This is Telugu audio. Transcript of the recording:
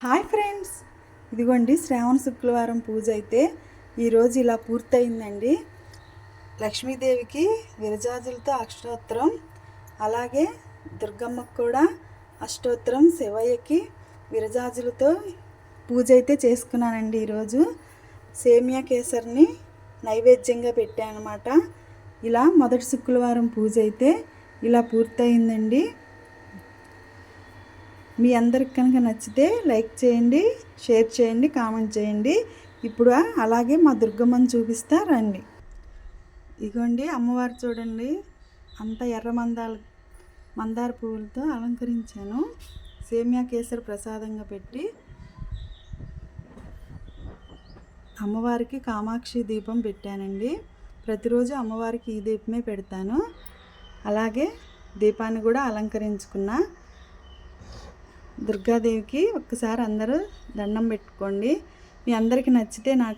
హాయ్ ఫ్రెండ్స్, ఇదిగోండి శ్రావణ శుక్రవారం పూజ అయితే ఈరోజు ఇలా పూర్తయిందండి. లక్ష్మీదేవికి విరజాజులతో అష్టోత్తరం, అలాగే దుర్గమ్మకు కూడా అష్టోత్తరం, శివయ్యకి విరజాజులతో పూజ అయితే చేసుకున్నానండి. ఈరోజు సేమియా కేసరిని నైవేద్యంగా పెట్టానమాట. ఇలా మొదటి శుక్రవారం పూజ అయితే ఇలా పూర్తయిందండి. మీ అందరికి కనుక నచ్చితే లైక్ చేయండి, షేర్ చేయండి, కామెంట్ చేయండి. ఇప్పుడు అలాగే మా దుర్గమ్మని చూపిస్తా రండి. ఇగోండి అమ్మవారు చూడండి, అంత ఎర్ర మందార పువ్వులతో అలంకరించాను. సేమియా కేసరి ప్రసాదంగా పెట్టి అమ్మవారికి కామాక్షి దీపం పెట్టానండి. ప్రతిరోజు అమ్మవారికి ఈ దీపమే పెడతాను. అలాగే దీపాన్ని కూడా అలంకరించుకున్నా. దుర్గాదేవికి ఒక్కసారి అందరూ దండం పెట్టుకోండి. మీ అందరికీ నచ్చితే నాకు